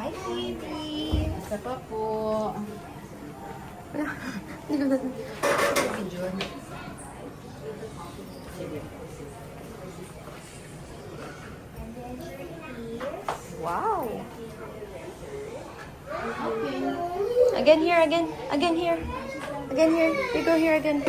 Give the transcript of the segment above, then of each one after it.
Hi, baby. Isa pa po. Video. Wow. Okay. Again here, again here. Again here. We go here again.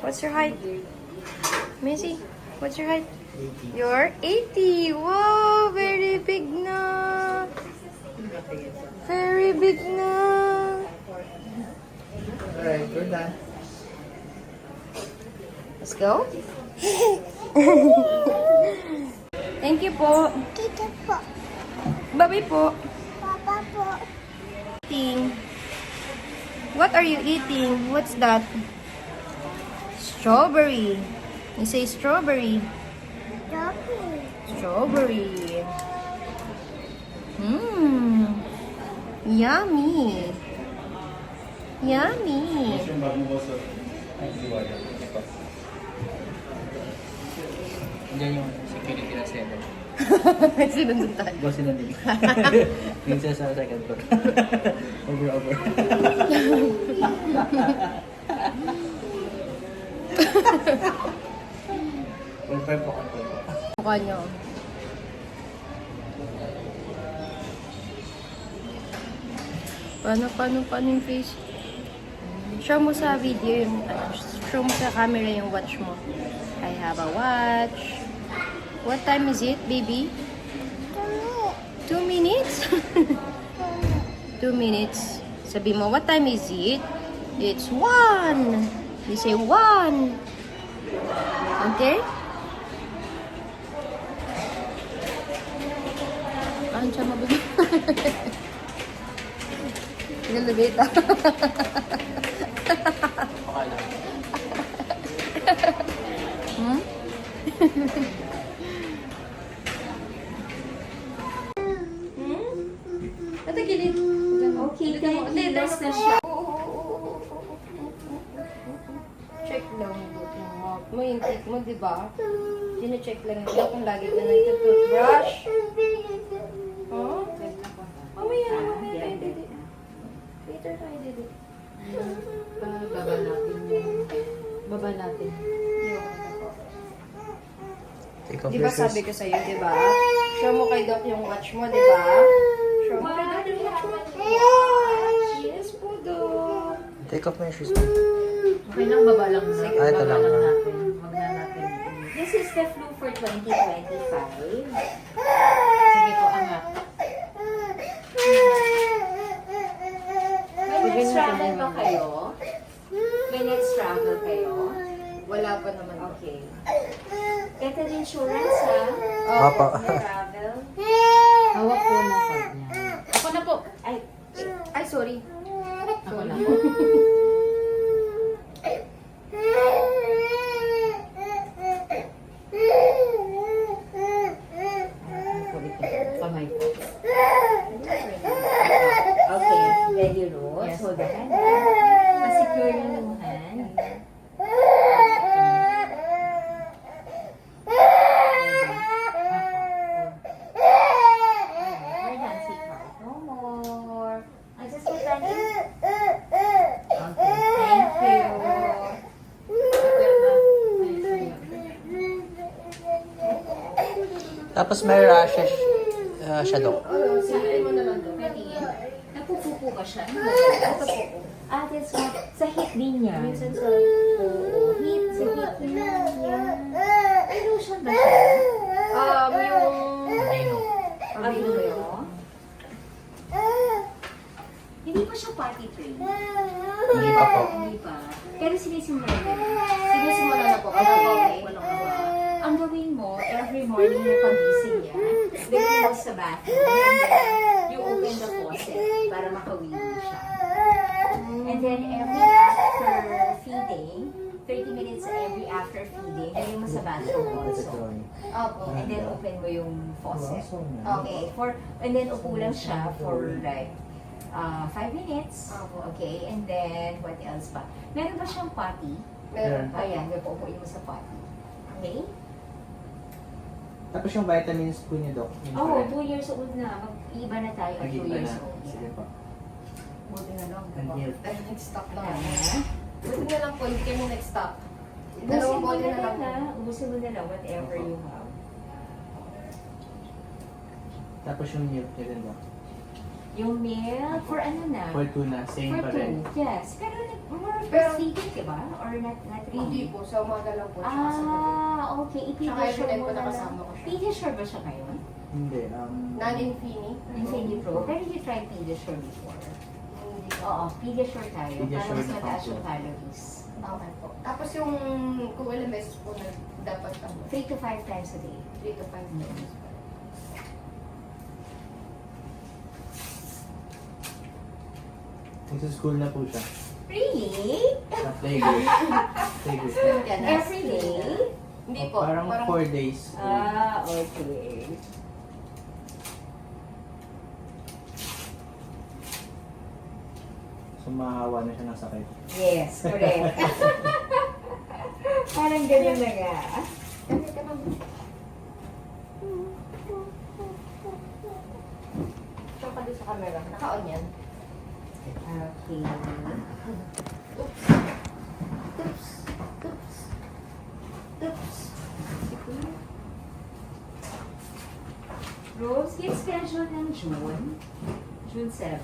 What's your height? Macy, what's your height? 80. You're 80. Wow, very big na. Very big na. Alright, we're done. Let's go. Thank you po. Tito po. Bye-bye po. Papa po. Eating. What are you eating? What's that? Strawberry. You say strawberry. Doggy. Strawberry. Mmm. Yummy. Yummy. Yung bagong boss ay liwaya. Diyan yung security na 7. Sinunod tayo. Boss sila din. Minsan sa second floor. Over. Well, five po ako. Mukha niyo. Paano yung face? Show mo sa video yung, show mo sa camera yung watch mo. I have a watch. What time is it, baby? 2 minutes? 2 minutes. Sabi mo, what time is it? It's 1. You say 1. Okay? Paano siya mabigay? Nilabita. Hmm? Ate, gilid. Okay, 10 kilos na siya. Check lang yung mouth mo, yung teeth mo, di ba? Sino-check lang nila kung lagi ka nag-toothbrush. Oh? Mamaya tayo, didi. Later tayo, didi. Baba natin. Take off Di your ba sabi shoes. ko sa'yo, di ba? Show mo kay Doc yung watch mo, di ba? Show mo kay Doc yung watch mo. Yes po, Doc. Take off my shoes. Okay lang, baba lang na. Sige, ito Baba lang. lang natin. Wag na natin. This is the flu for 2025. Sige po, angat. May next travel ba kayo? May next travel kayo? Wala pa naman. Okay. Ito yung insurance ha? Opo. Travel. Hawak po ng card niya. Ako na po. Ay, sorry. Ako na po. Kamay po. Okay. Ready, Rose? Yes. Hold the hand. Pasecure lang yung hand. We're done, sweetheart. No more. I just put that in. Thank you. Tapos may rashes siya, Doc. Sige mo naman, Doc. Napupupo ka siya? Ah, that's what. Sa hip din niya. Minsan sa... Oo, hip. Sa hip niya. Ay, lotion ba siya? yung... Avino ba yun? Hindi pa siya party trained. Hindi pa po. Hindi pa. Pero sinisimulan niya. Sinisimula na po. Okay. Ang gawin mo, every morning na pagising niya, lagyan mo sa bathroom, and then you open the faucet para makawin siya. And then every after feeding, 30 minutes every after feeding, lagyan mo sa bathroom also. Opo. And then open mo yung faucet. Okay. And then upo lang siya for like 5 minutes. Okay. And then what else pa? Meron ba siyang potty? Meron pa. Ayan, upuin mo sa potty. Okay? Tapos yung vitamins po niyo, Doc? Yun pa Oh, rin. 2 years old na. Mag-iba na tayo at 2 Nag-iba years na. old. Sige po. Buti na lang. Unhealed. Nag-stop lang. Ayan. Buti na lang po, hindi kami nag-stop. Ubusin Dalawang mo bote na na lang. lang ha. Ubusin mo na lang whatever you have. Tapos yung milk niyo din, Doc? Yung milk, for ano na? For 2 na, same For pa rin. 2, yes. Pero more Pero- breastfeeding, di ba? Or not Hindi really? po, sa umaga lang po. Tsaka sa gabi. Okay. Tsaka I-pediasure everyday mo po na lang. nakasama ko siya. Pediasure ba siya ngayon? Hindi. Non-infini? Infinity Pro. Pero you tried Pediasure before. Hindi po. Oo, Pediasure tayo. Pediasure Para mas na mataas po. yung calories. Okay po. Tapos yung kung ilang beses po na dapat 3 to 5 times a day. 3 to 5 minutes. Nagsa-school na po siya. Really? Sa playgroup. Playgroup. Every day? Hindi po. Parang 4 days. Okay. So, mahawa na siya ng sakit. Yes, correct. Parang ganyan na nga. Kami ka lang. Show ka doon sa camera. Naka-on yan. Okay. Oops. Oops. Oops. Oops. Rose, yung schedule ng June. June 7.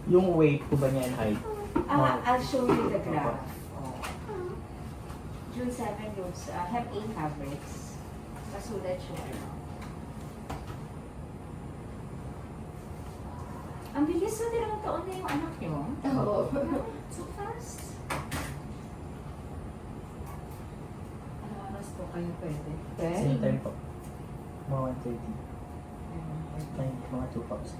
Yung weight po ba niya and height? I'll show you the graph. Oh. June 7, Rose, have 8 fabrics. Masulat siya. Ang bilis na 2 taon na yung anak niyo. Oo. So fast. Ano oras po kayo pwede? Same time po. Mga 1:30. Mga 2 pounds.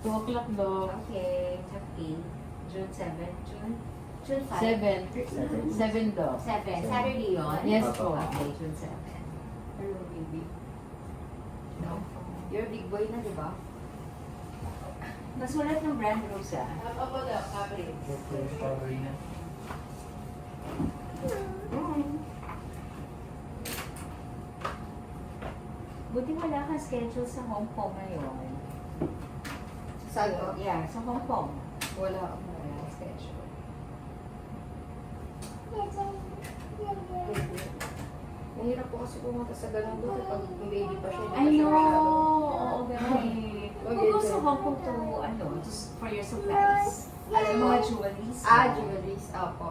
2 o'clock daw. Okay, happy. June 7. June 5. 7. 7 daw. 7. Saturday yun? Yes po. Okay, June 7. Hello, baby. No? You're a big boy na, di ba? Masulat ng brand, Rosa. Opo daw, fabric. Recovery na. Buti wala kang schedule sa Hong Kong ngayon. Saan po? Yeah, sa Hong Kong. Wala ako. Wala kang schedule. Mahirap po kasi pumunta sa ganun doon pag yung baby pa siya. I hindi pa siya know! masyado. Oo, ganun. Who goes to Hong Kong to, just for your supplies? Yung mga jewelries? Jewelries. Opo.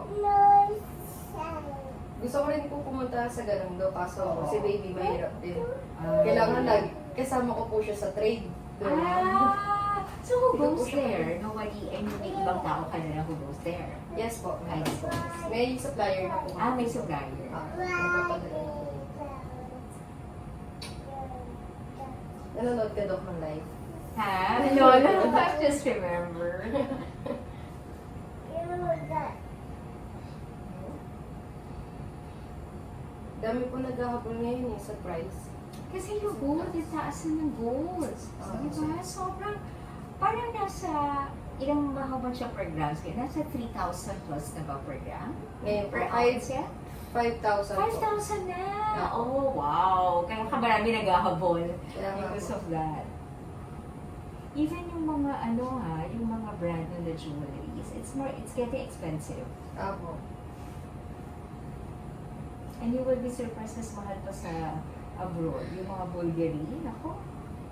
Gusto ko rin po pumunta sa ganun doon kaso Oo. si baby mahirap din. Ah. Kailangan lagi. Kasama ko po siya sa trade. Doon. So who goes there? Nobody, and may ibang tao ka na who goes there? Yes po. I see. May supplier na po. May supplier. Nagpapadala. Nanonood ka Doc ng live? Ha? No, I just remember. Dami po naghahabol ngayon eh, surprise. Kasi yung gold, yung taas na ng gold. Diba? Sobrang, parang nasa, ilang mahaban siya per grams? Kaya nasa 3,000 plus na ba per gram? Ngayon po, Per ounce yan? 5,000 po. 5,000 na! Oh, wow! Kaya marami naghahabol Kaya nga because po. of that. Even yung mga yung mga brand ng the jewelries, it's getting expensive. Apo. And you will be surprised mas mahal pa sa abroad. Yung mga Bulgari, nako,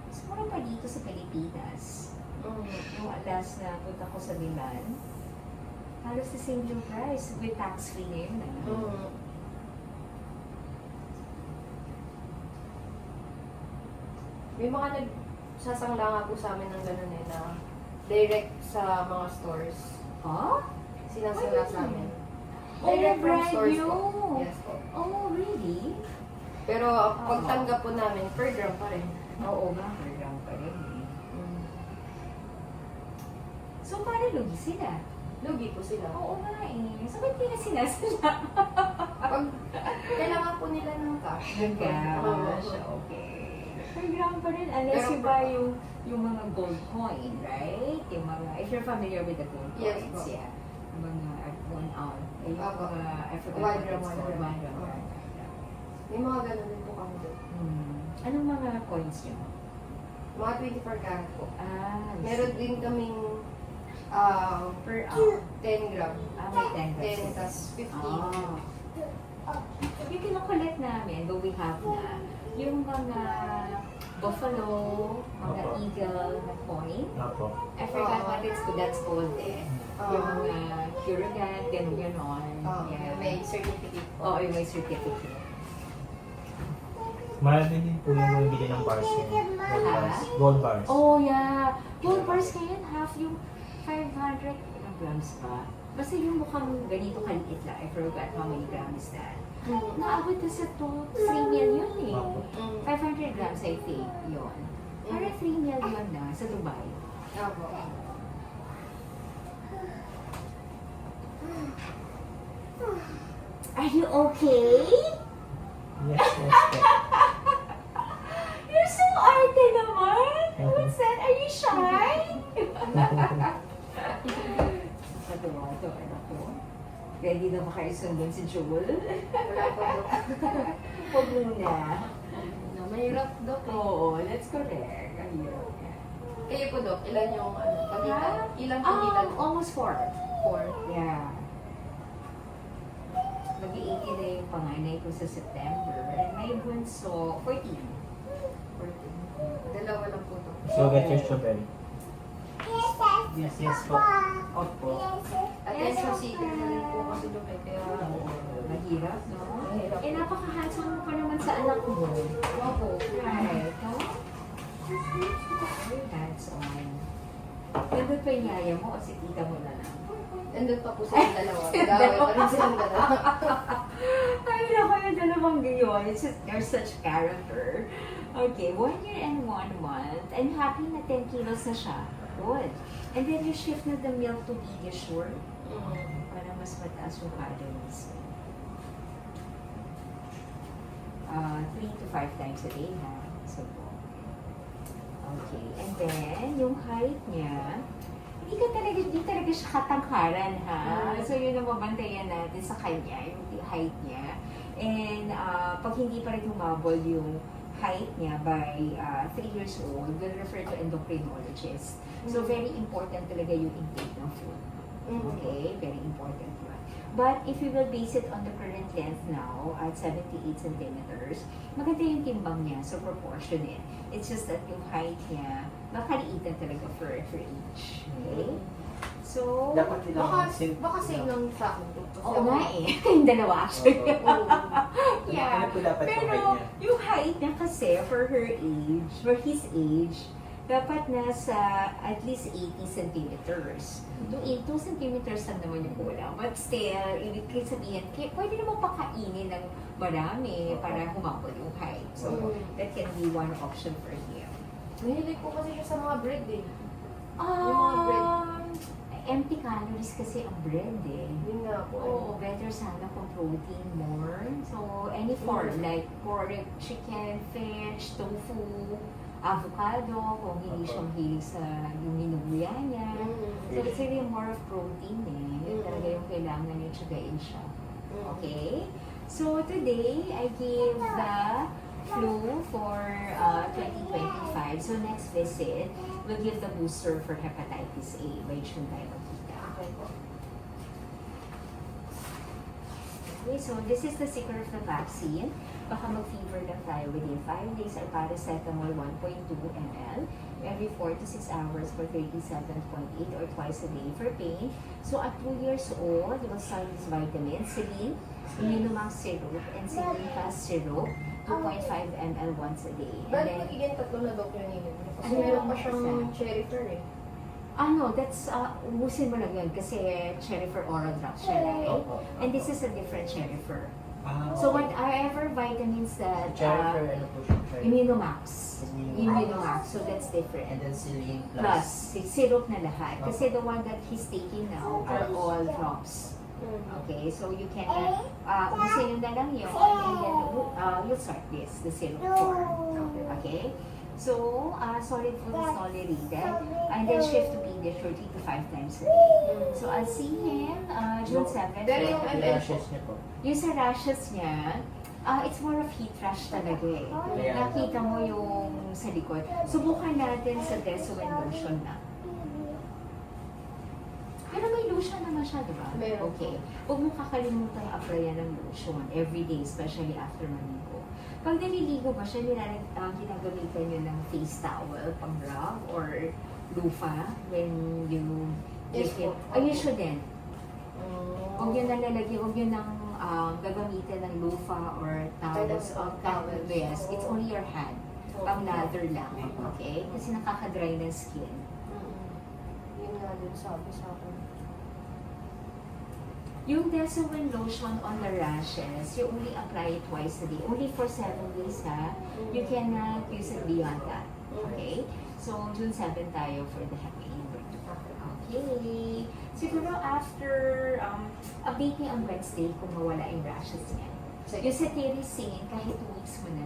mas mura pa dito sa Pilipinas. Yung last na punta ko sa Milan, halos the same yung price with tax-free na yun. May mga nagsasangla nga po sa amin ng ganun eh, na direct sa mga stores. Huh? Sinasangla sa amin. Oh, Direct from brand stores new? po. Yes po. Oh, really? Pero pagtanggap po namin, per gram pa rin. Oo nga, per gram pa rin eh. So, paano lugi sila? Lugi po sila. Oo nga eh. So, ba't nila sinasala? Pag kailangan po nila ng cash. Yung Oo. cash, okay. Per gram pa rin, unless Pero you buy yung mga gold coin, right? Yung mga, if you're familiar with the gold Yes, coins, po. yeah. Yung mga 1 ounce. Yung Opo. mga, I forgot One what gram, it's one called. gram. 1 gram. May mga ganun din po kami doon. Anong mga coins nyo? Mga 24 karat po. Meron Meron din kaming per 10 gram. may 10 10 tas 15. Yung kinokollect namin, though we have na, yung mga buffalo, mga Opo. eagle na coin. Opo. I forgot what that's called eh. Yung mga Kuragan, gano'n. May certificate po. Oo, yung may certificate. Mahal din po yung bumibili ng bars niya. Gold bars. Gold bars. Oh, yeah. Gold bars ngayon, half yung 500 grams pa. Basta yung mukhang ganito kaliit lang. I forgot how many grams is that. Naabot na sa 3 million eh. Opo. 500 grams, I think, yun. Para 3 million na sa Dubai. Opo. Are you okay? Yes, yes, yes. You're so arte naman! What's that? Are you shy? Nakatawa ito, anak ko. Ready na ba kayo sundan si Jewel? Wala po doon. Huwag muna. Mahirap doon. Oo, that's correct. Ang hirap nga. Kayo po doon, ilan yung pagitan? Ilang pagitan? Almost 4. 4. Yeah. Mag-i-80 na yung panganay ko sa September. And may bunso, 14. 14. Dalawa lang po doon. So, get your strawberry. Yes, yes po. Opo. Attention seeker na rin po kasi doon kaya Mahirap, no? Mahirap. Eh, napaka-handsome mo pa naman sa anak mo. Opo. Right, no? Very handsome. Nandun pa yung yaya mo o si tita mo na lang? Nandun pa po silang dalawa. Gawin pa rin silang dalawa. Ay, naku, yung dalawang gayon. It's just, they're such character. Okay, 1 year and 1 month. And happy na 10 kilos na siya. Good. And then you shift na the milk to Pediasure para mas mataas yung calories. 3 to 5 times a day, ha? So, okay. And then, yung height niya, hindi talaga siya katangkaran, ha? So, yun ang mabantayan natin sa kanya, yung height niya. And, pag hindi pa rin humabol yung height niya by 3 years old, we'll refer to endocrinologist. So, very important talaga yung intake ng food. Okay? Very important one. But if you will base it on the current length now at 78 centimeters, maganda yung timbang niya, so proportionate. It's just that yung height niya, makaliitan talaga for age. Okay? So, Dapat nilang Baka same lang sa akin. oo nga eh. Yung dalawa actually. Yeah. Ano po dapat yung height Pero niya? yung height niya kasi for her age, for his age, dapat nasa at least 80 centimeters. 2 centimeters lang naman yung kulang. But still, ibig sabihin, pwede naman pakainin ng marami para humabol yung height. So, that can be one option for him. Mahilig po kasi siya sa mga bread eh. mga bread. Empty calories kasi ang bread eh. Yun nga po. Oo, better sana kung protein more. So, any form, like pork, chicken, fish, tofu, avocado, kung hindi siya mahilig sa yung hinuguya niya. So, it's really more of protein eh. Yun talaga yung kailangan niya, tsagain siya. Okay? So, today, I gave the flu for 2025. So, next visit, we'll give the booster for hepatitis A by June tayo magkita. Okay, so this is the secret of the vaccine. Baka mag-fever lang tayo within 5 days ay paracetamol 1.2 ml every 4 to 6 hours for 37.8 or twice a day for pain. So at 2 years old, you will start this vitamin, Celine, Immunomax syrup, and Celine Fast syrup, 2.5 ml once a day. And Ba't then, magiging tatlo na daw yung nino? Kasi Ano meron yung pa siyang isa? cherry fur eh. that's, ubusin mo lang yun kasi cherry for oral drops siya, right? Opo. And this is a different cherry for. Ah, So whatever vitamins that Cherry for ano po siya? Cherry. Immunomax. Immunomax. Immunomax. So that's And different. then Celine Plus, plus. syrup na lahat. Kasi the one that he's taking now are Drops. all drops. Okay, so you can, ubusin yun na lang yun. And then you'll start this, the syrup form. Okay? So, solid food is tolerated. And then shift to Pediasure 3 to 5 times a day. So, I'll see him June 7th. Pero yung Yung ML po. rashes niya po. Yung sa rashes niya, It's more of heat rash talaga eh. Yeah. Nakita mo yung sa likod. Subukan natin sa Desowen lotion na. Pero may lotion naman siya, di ba? Meron. Okay. Huwag mo kakalimutan applyan ng lotion every day, especially after maligo. Pag naliligo ba siya, ginagamitan nyo ng face towel, pang rub, or loofah when you Yes take it? po. You shouldn't. Huwag yun nalalagyan, huwag yun nang gagamitin ng loofah or towels. Towels. Yes, it's only your hand. Pang lather lang, okay? Kasi nakaka-dry ng skin. Yun nga din sabi sa akin. Yung Desowen lotion on the rashes, you only apply it twice a day. Only for 7 days, ha? You cannot use it beyond that. Okay? So, June 7 tayo for the happy birthday. Okay. Siguro after, update niya on Wednesday kung mawala yung rashes niya. Yung sa Tericin, kahit 2 weeks mo na.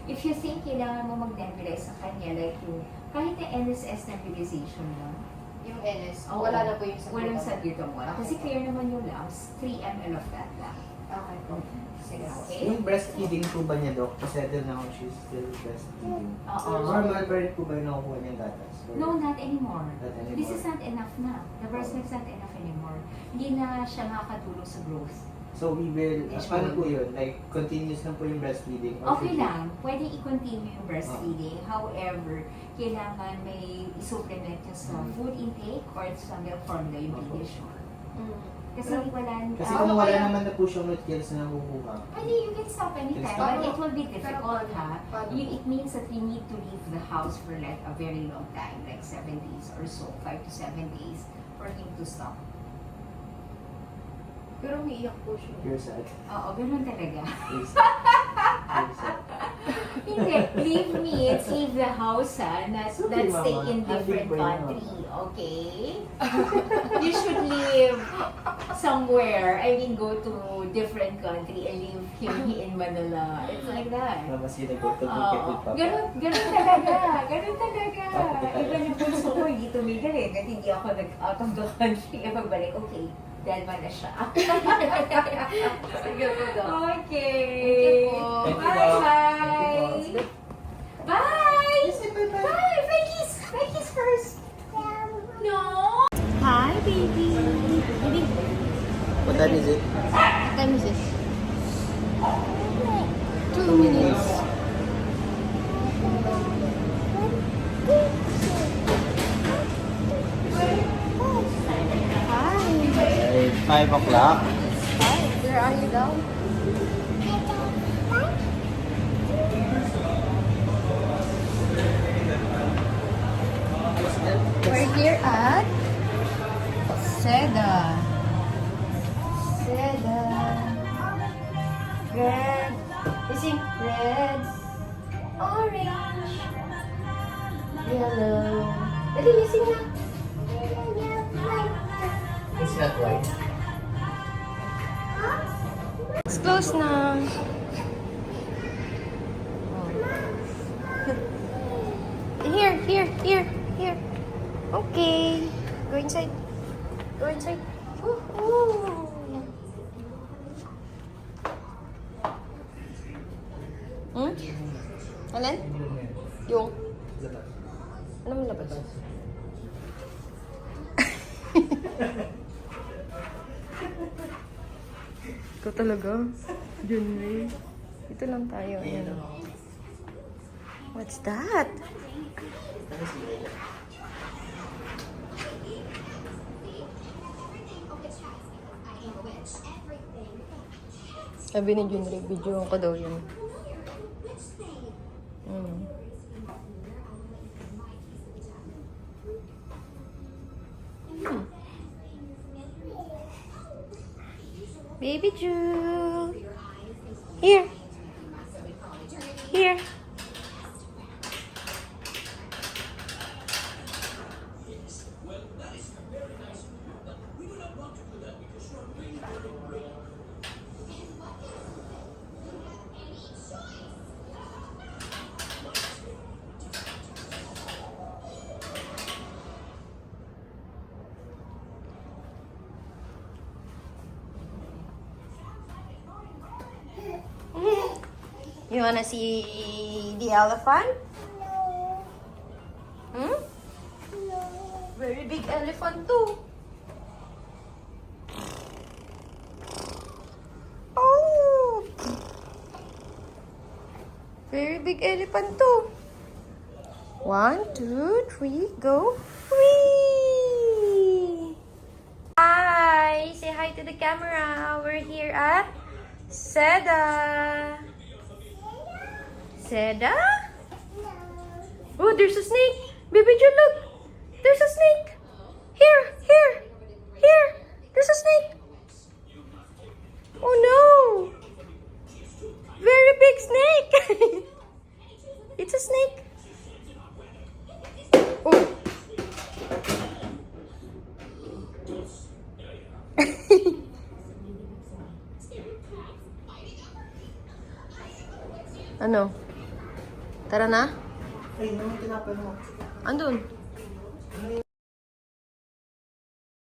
If you think kailangan mo mag-nebulize sa kanya, like yung, kahit na NSS nebulization lang, Yung NS, oo, wala na po yung walang salbutamol. Kasi clear naman yung lungs, 3 ml of that lang. Okay po. Sige. Okay? Yung breastfeeding po ba niya, Doc? Settle na kung she's still breastfeeding. Oo. Normal pa rin po ba yung nakukuha niyang gatas? Or- No, not anymore. Not anymore. This is not enough na. The breast milk's not enough anymore. Hindi na siya makakatulong sa growth. So we will, Yes, paano po. po yun? Like, continuous lang po yung breastfeeding? Or Okay should we- lang, pwede i-continue yung breastfeeding. However, kailangan may i-supplement nyo sa food intake or sa milk formula yung Pediasure. Kasi wala Kasi ah, kung wala naman na po siyang milk gels na nakukuha. pwede, you can stop anytime, but it will be difficult, ha? It means that we need to leave the house for like a very long time, like 7 days or so, 5 to 7 days for him to stop. Pero umiiyak po siya. You're sad. Oo, ganun talaga. You're sad. You're sad. Hindi, leave means leave the house, ha? Not Okay, stay Mama. in different Happy birthday, country, okay? You should live somewhere. I mean, go to different country and leave him in Manila. It's like that. Mama, sila go to Bukit Oo. with Papa. Ganun talaga. Ganun talaga. Papa, Iba yung puso ko, hindi tumigil eh. Kasi hindi ako nag-out of the country. Pagbalik, okay, dad man na siya. Sige po daw. Okay. Thank you po. Thank you, Bye, Doc. bye. Bye. Bye. Bye, kiss first. No. Hi, baby. Baby. What time is it? What time is it? 2 minutes. Hi. 5 o'clock. Hi. Where are you now? We're here at Seda. Seda. Red. You see? Red. Orange. Yellow. Dali, you sing na. It's not white. It's close na. Here, here, here, here. Okay. Go inside. Go inside. Woohoo! Hmm? Alin? Yung? Ano mo labas? Ikaw talaga. Junri. Ito lang tayo. Ayan. What's that? Sabi ni Junri, video ko daw yun. Baby Jewel. Here. Here. You wanna see the elephant? Hmm? Very big elephant too. Oh! Very big elephant too. 1, 2, 3, go. Whee! Hi! Say hi to the camera. We're here at Seda. Seda? Oh, there's a snake. Baby June, look. There's a snake. Here. There's a snake. Oh no. Very big snake. It's a snake. Oh. Ano? Tara na? Ay, naman tinapay mo. Andun.